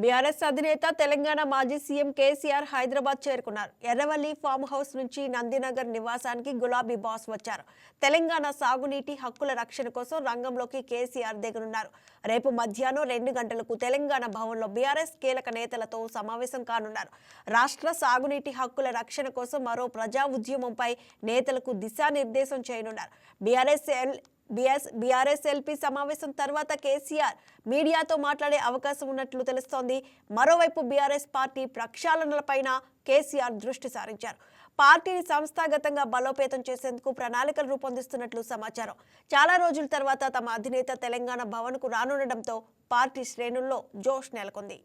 BRS అధినేత తెలంగాణ మాజీ CM KCR Hyderabad చేరుకున్నారు. ఎర్రవల్లి ఫామ్ హౌస్ నుంచి నందినగర్ నివాసానికి గులాబీ బాస్ వచ్చారు. తెలంగాణ సాగునీటి హక్కుల రక్షణ కోసం రంగంలోకి కేసీఆర్ దిగనున్నారు. రేపు మధ్యాహ్నం 2 గంటలకు తెలంగాణ భవన్లో బీఆర్ఎస్ కీలక నేతలతో సమావేశం కానున్నారు. రాష్ట్ర సాగునీటి హక్కుల రక్షణ కోసం మరో ప్రజా ఉద్యమంపై నేతలకు దిశానిర్దేశం చేయనున్నారు. బీఆర్ఎస్ ఎల్పీ సమావేశం తర్వాత కేసీఆర్ మీడియాతో మాట్లాడే అవకాశం ఉన్నట్లు తెలుస్తోంది. మరోవైపు బీఆర్ఎస్ పార్టీ ప్రక్షాళనలపైన కేసీఆర్ దృష్టి సారించారు. పార్టీని సంస్థాగతంగా బలోపేతం చేసేందుకు ప్రణాళికలు రూపొందిస్తున్నట్లు సమాచారం. చాలా రోజుల తర్వాత తమ అధినేత తెలంగాణ భవన్కు రానుండటంతో పార్టీ శ్రేణుల్లో జోష్ నెలకొంది.